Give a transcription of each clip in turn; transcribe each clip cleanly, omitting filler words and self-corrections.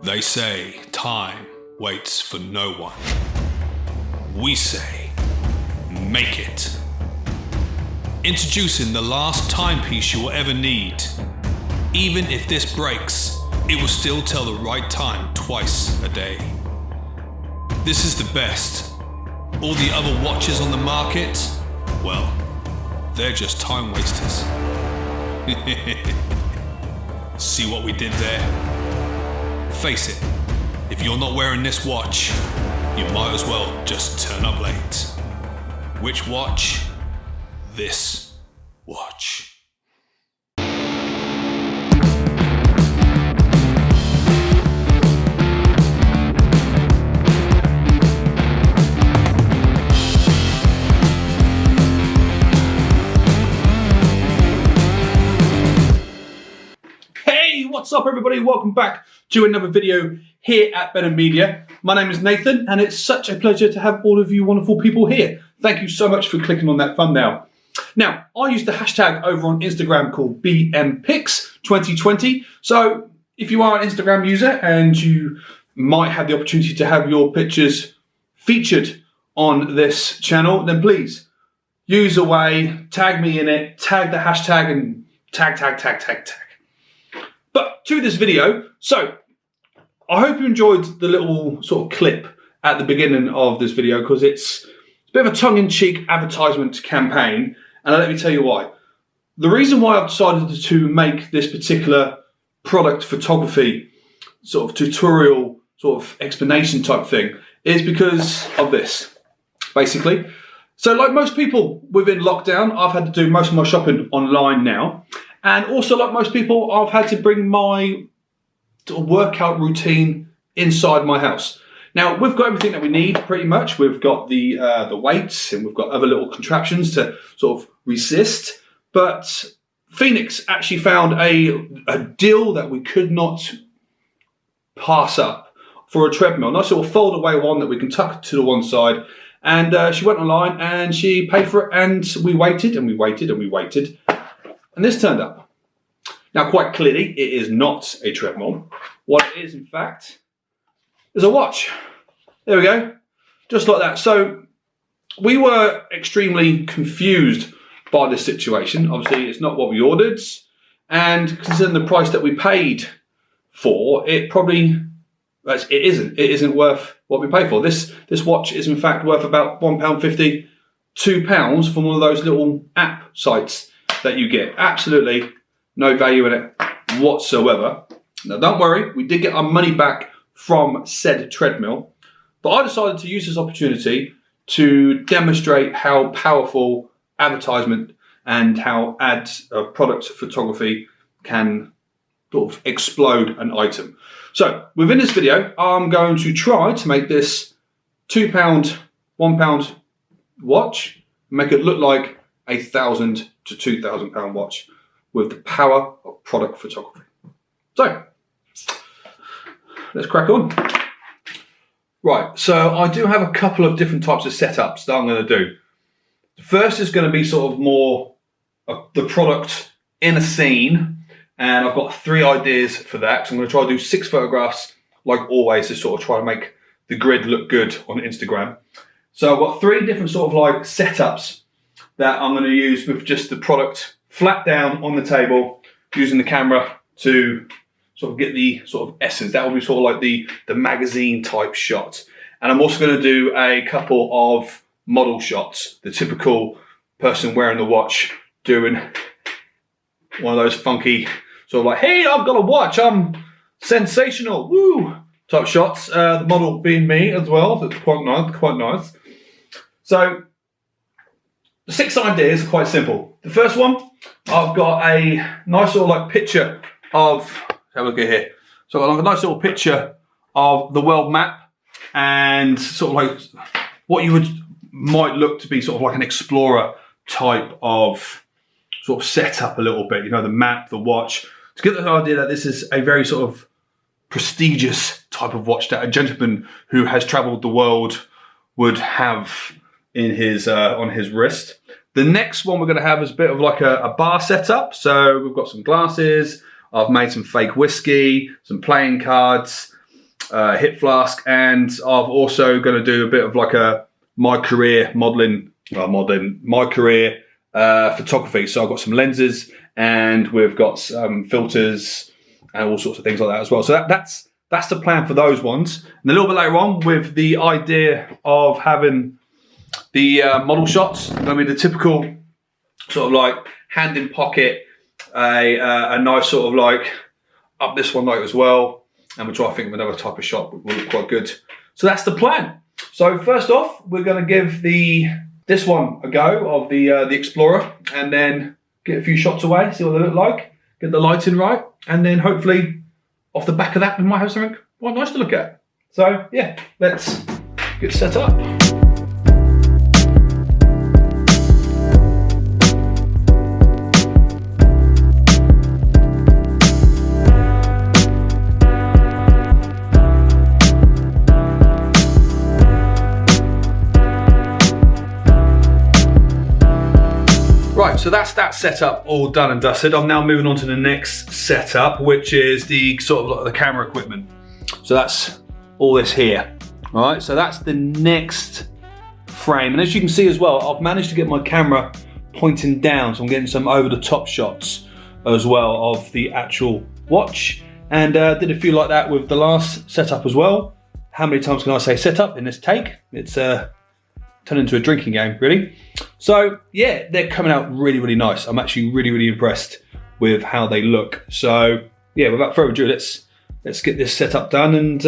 They say time waits for no one. We say, make it. Introducing the last timepiece you will ever need. Even if this breaks, it will still tell the right time twice a day. This is the best. All the other watches on the market, well, they're just time wasters. See what we did there? Face it, if you're not wearing this watch, you might as well just turn up late. Which watch? This watch. What's up, everybody? Welcome back to another video here at Benham Media. My name is Nathan, and it's such a pleasure to have all of you wonderful people here. Thank you so much for clicking on that thumbnail. Now, I use the hashtag over on Instagram called BMPics2020. So if you are an Instagram user and you might have the opportunity to have your pictures featured on this channel, then please use away, tag me in it, tag the hashtag, and tag. But to this video, so I hope you enjoyed the little sort of clip at the beginning of this video, because it's a bit of a tongue-in-cheek advertisement campaign, and let me tell you why. The reason why I've decided to make this particular product photography sort of tutorial, sort of explanation type thing, is because of this, basically. So like most people within lockdown, I've had to do most of my shopping online now. And also, like most people, I've had to bring my workout routine inside my house. Now, we've got everything that we need, pretty much. We've got the weights, and we've got other little contraptions to sort of resist. But Phoenix actually found a deal that we could not pass up for a treadmill. Nice little fold-away one that we can tuck to the one side. And she went online, and she paid for it, and we waited, and we waited, and we waited. And this turned up. Now, quite clearly, it is not a treadmill. What it is, in fact, is a watch. There we go. Just like that. So we were extremely confused by this situation. Obviously, it's not what we ordered. And considering the price that we paid for, it isn't worth what we paid for. This watch is, in fact, worth about £1.50, £2 from one of those little app sites that you get. Absolutely no value in it whatsoever. Now, don't worry, we did get our money back from said treadmill, but I decided to use this opportunity to demonstrate how powerful advertisement and how product photography can sort of explode an item. So within this video, I'm going to try to make this £2, £1 watch, make it look like a £1,000 to £2,000 watch with the power of product photography. So let's crack on. Right, so I do have a couple of different types of setups that I'm going to do. The first is going to be sort of more the product in a scene, and I've got 3 ideas for that. So I'm going to try to do 6 photographs, like always, to sort of try to make the grid look good on Instagram. So I've got 3 different sort of like setups that I'm going to use with just the product flat down on the table, using the camera to sort of get the sort of essence. That will be sort of like the magazine type shot. And I'm also going to do a couple of model shots, the typical person wearing the watch doing one of those funky sort of like, hey, I've got a watch, I'm sensational, woo, type shots. The model being me as well, so it's quite nice. So the 6 ideas are quite simple. The first one, I've got a nice little like picture of, have a look at here. So I've got like a nice little picture of the world map, and sort of like what you might look to be sort of like an explorer type of sort of setup a little bit. You know, the map, the watch, to get the idea that this is a very sort of prestigious type of watch that a gentleman who has traveled the world would have in his on his wrist. The next one we're going to have is a bit of like a bar setup. So we've got some glasses, I've made some fake whiskey, some playing cards, hip flask, and I've also going to do a bit of like a my career modelling, my career photography. So I've got some lenses, and we've got some filters and all sorts of things like that as well. So that's the plan for those ones. And a little bit later on, with the idea of having the model shots, I mean the typical sort of like hand in pocket, a nice sort of like up this one like as well, and we'll try to think of another type of shot that will look quite good. So that's the plan. So first off, we're going to give this one a go of the Explorer, and then get a few shots away, see what they look like, get the lighting right, and then hopefully off the back of that we might have something quite nice to look at. So yeah, let's get set up. Right, so that's that setup all done and dusted. I'm now moving on to the next setup, which is the sort of like the camera equipment. So that's all this here. All right, so that's the next frame. And as you can see as well, I've managed to get my camera pointing down, so I'm getting some over the top shots as well of the actual watch. And did a few like that with the last setup as well. How many times can I say setup in this take? It's turned into a drinking game, really. So yeah, they're coming out really, really nice. I'm actually really, really impressed with how they look. So yeah, without further ado, let's get this setup done and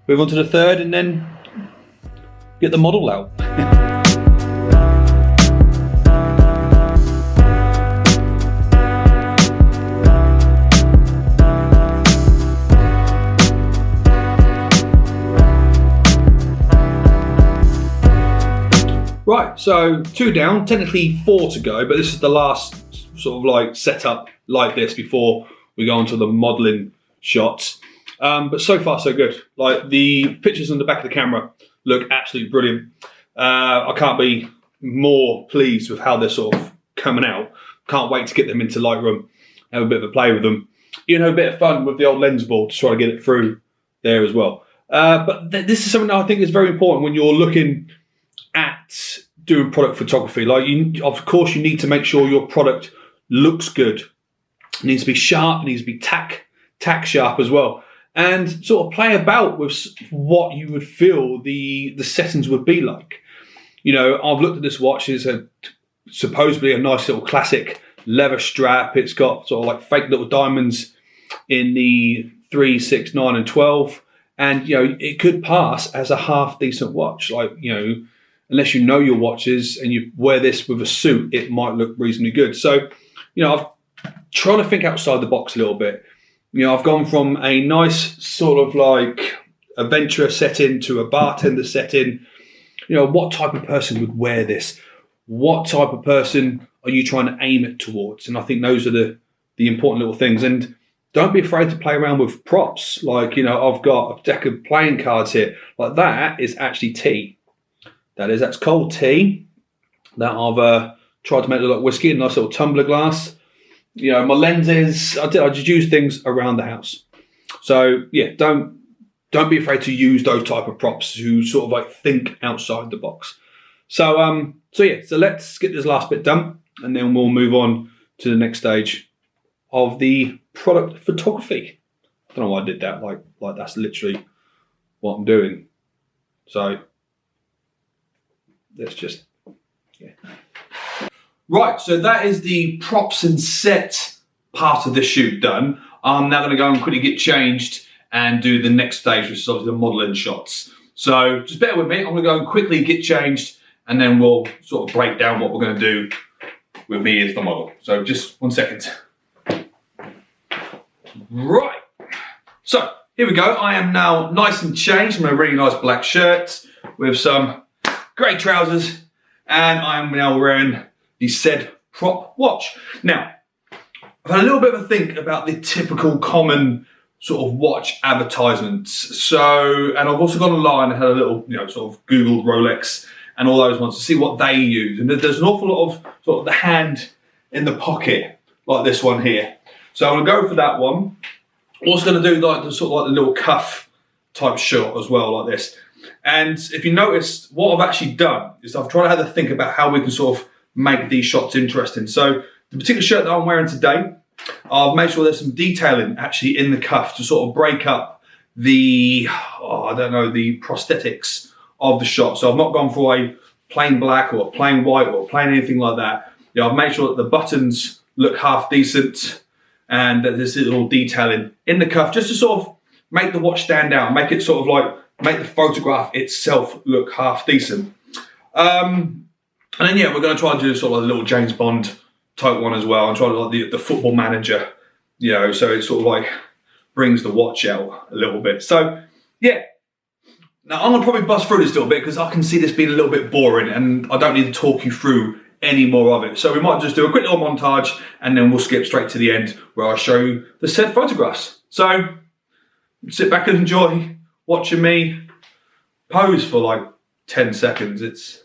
move on to the third, and then get the model out. Right, so 2 down, technically 4 to go, but this is the last sort of like setup like this before we go on to the modelling shots. But so far so good. Like the pictures on the back of the camera look absolutely brilliant. I can't be more pleased with how they're sort of coming out. Can't wait to get them into Lightroom, have a bit of a play with them. You know, a bit of fun with the old lens board to try to get it through there as well. But this is something that I think is very important when you're looking at doing product photography. Like, of course, you need to make sure your product looks good. It needs to be sharp. It needs to be tack sharp as well, and sort of play about with what you would feel the settings would be like. You know, I've looked at this watch. It's supposedly a nice little classic leather strap. It's got sort of like fake little diamonds in the 3, 6, 9, and 12, and you know it could pass as a half decent watch. Like, you know, unless you know your watches and you wear this with a suit, it might look reasonably good. So, you know, I've tried to think outside the box a little bit. You know, I've gone from a nice sort of like adventurer setting to a bartender setting. You know, what type of person would wear this? What type of person are you trying to aim it towards? And I think those are the important little things. And don't be afraid to play around with props. Like, you know, I've got a deck of playing cards here. Like, that is actually tea. That's cold tea that I've tried to make look like whiskey in a nice little tumbler glass. You know, my lenses, I just use things around the house. So yeah, don't be afraid to use those type of props to sort of like think outside the box. So yeah, so let's get this last bit done, and then we'll move on to the next stage of the product photography. I don't know why I did that, like that's literally what I'm doing. So let's just, yeah. Right, so that is the props and set part of the shoot done. I'm now going to go and quickly get changed and do the next stage, which is obviously the modelling shots. So just bear with me. I'm going to go and quickly get changed, and then we'll sort of break down what we're going to do with me as the model. So just 1 second. Right, so here we go. I am now nice and changed in a really nice black shirt with some grey trousers, and I'm now wearing the said prop watch. Now, I've had a little bit of a think about the typical common sort of watch advertisements. So, and I've also gone online and had a little, you know, sort of Googled Rolex and all those ones to see what they use. And there's an awful lot of sort of the hand in the pocket, like this one here. So I'm gonna go for that one. Also gonna do like the sort of like the little cuff type shot as well, like this. And if you notice, what I've actually done is I've tried to have a think about how we can sort of make these shots interesting. So the particular shirt that I'm wearing today, I've made sure there's some detailing actually in the cuff to sort of break up the, the prosthetics of the shot. So I've not gone for a plain black or a plain white or plain anything like that. You know, I've made sure that the buttons look half decent and that there's a little detailing in the cuff just to sort of make the watch stand out, make it sort of like, make the photograph itself look half decent. And then, yeah, we're going to try and do sort of like a little James Bond type one as well, and try to like the football manager, you know, so it sort of like brings the watch out a little bit. So, yeah. Now, I'm going to probably buzz through this a little bit because I can see this being a little bit boring and I don't need to talk you through any more of it. So we might just do a quick little montage and then we'll skip straight to the end where I'll show you the said photographs. So, sit back and enjoy watching me pose for like 10 seconds. It's,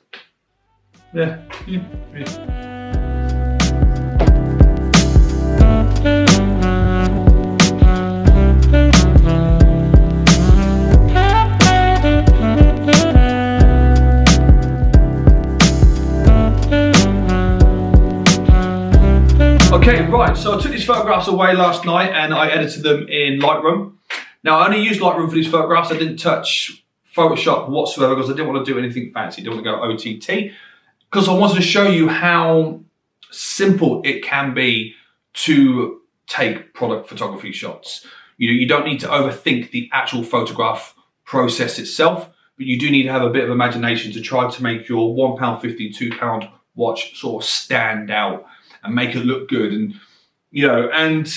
yeah. Okay, right, so I took these photographs away last night and I edited them in Lightroom. Now, I only used Lightroom for these photographs. I didn't touch Photoshop whatsoever because I didn't want to do anything fancy. I didn't want to go OTT because I wanted to show you how simple it can be to take product photography shots. You know, you don't need to overthink the actual photograph process itself, but you do need to have a bit of imagination to try to make your £1.50, £2 watch sort of stand out and make it look good. And, you know, and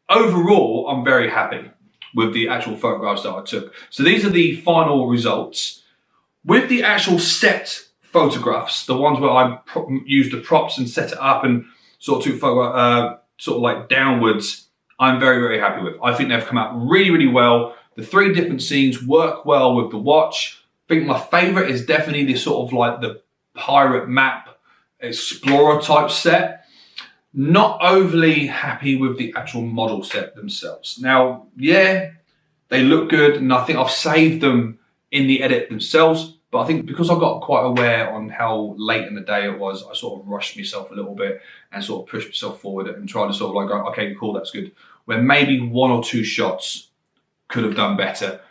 overall, I'm very happy with the actual photographs that I took. So these are the final results. With the actual set photographs, the ones where I used the props and set it up and sort of took sort of like downwards, I'm very, very happy with. I think they've come out really, really well. The 3 different scenes work well with the watch. I think my favorite is definitely this sort of like the pirate map explorer type set. Not overly happy with the actual model set themselves. Now, yeah, they look good and I think I've saved them in the edit themselves, but I think because I got quite aware on how late in the day it was, I sort of rushed myself a little bit and sort of pushed myself forward and tried to sort of like go, okay, cool, that's good. Where maybe 1 or 2 shots could have done better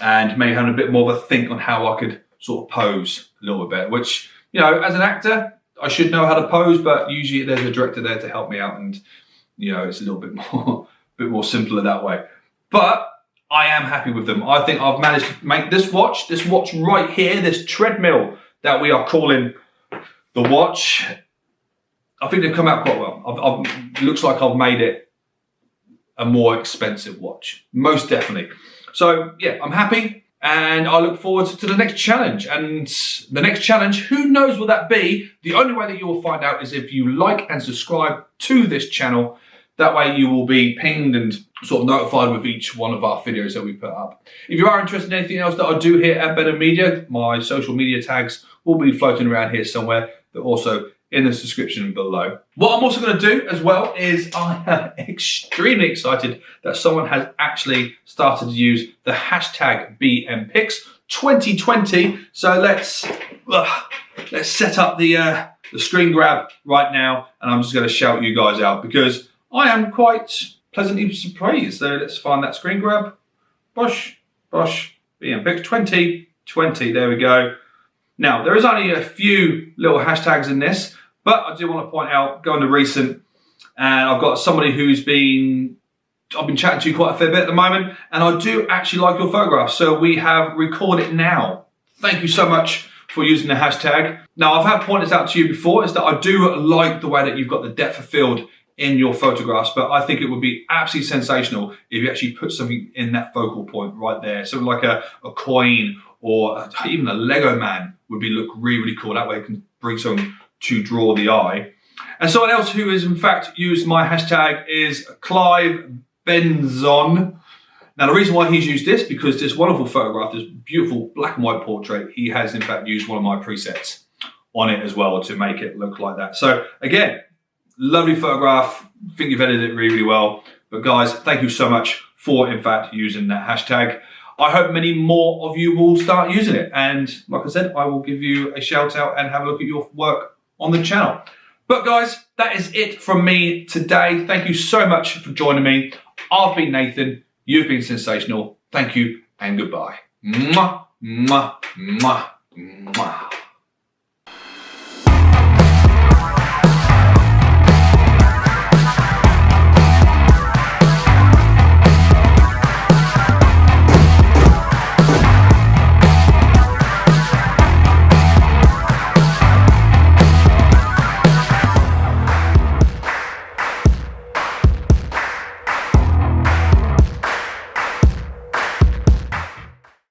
and maybe having a bit more of a think on how I could sort of pose a little bit better, which, you know, as an actor, I should know how to pose, but usually there's a director there to help me out and, you know, it's a little bit more simpler that way. But I am happy with them. I think I've managed to make this watch right here, this treadmill that we are calling the watch, I think they've come out quite well. It looks like I've made it a more expensive watch, most definitely. So yeah, I'm happy. And I look forward to the next challenge. And the next challenge, who knows what that be? The only way that you will find out is if you like and subscribe to this channel. That way you will be pinged and sort of notified with each one of our videos that we put up. If you are interested in anything else that I do here at Benham Media, my social media tags will be floating around here somewhere. They're also in the description below. What I'm also going to do as well is I am extremely excited that someone has actually started to use the hashtag BMPics2020. So let's set up the screen grab right now, and I'm just going to shout you guys out because I am quite pleasantly surprised. So let's find that screen grab. Bosh, BMPics2020. There we go. Now, there is only a few little hashtags in this, but I do want to point out, go into recent, and I've got somebody who's I've been chatting to you quite a fair bit at the moment, and I do actually like your photographs. So we have Record It Now. Thank you so much for using the hashtag. Now, I've had pointed out to you before, is that I do like the way that you've got the depth of field in your photographs, but I think it would be absolutely sensational if you actually put something in that focal point right there. Something like a coin or even a Lego man would look really, really cool. That way it can bring something to draw the eye. And someone else who has in fact used my hashtag is Clive Benzon. Now the reason why he's used this, because this wonderful photograph, this beautiful black and white portrait, he has in fact used one of my presets on it as well to make it look like that. So again, lovely photograph. I think you've edited it really, really well. But guys, thank you so much for in fact using that hashtag. I hope many more of you will start using it. And like I said, I will give you a shout out and have a look at your work on the channel. But guys, that is it from me today. Thank you so much for joining me. I've been Nathan. You've been sensational. Thank you and goodbye. Mwah, mwah, mwah, mwah.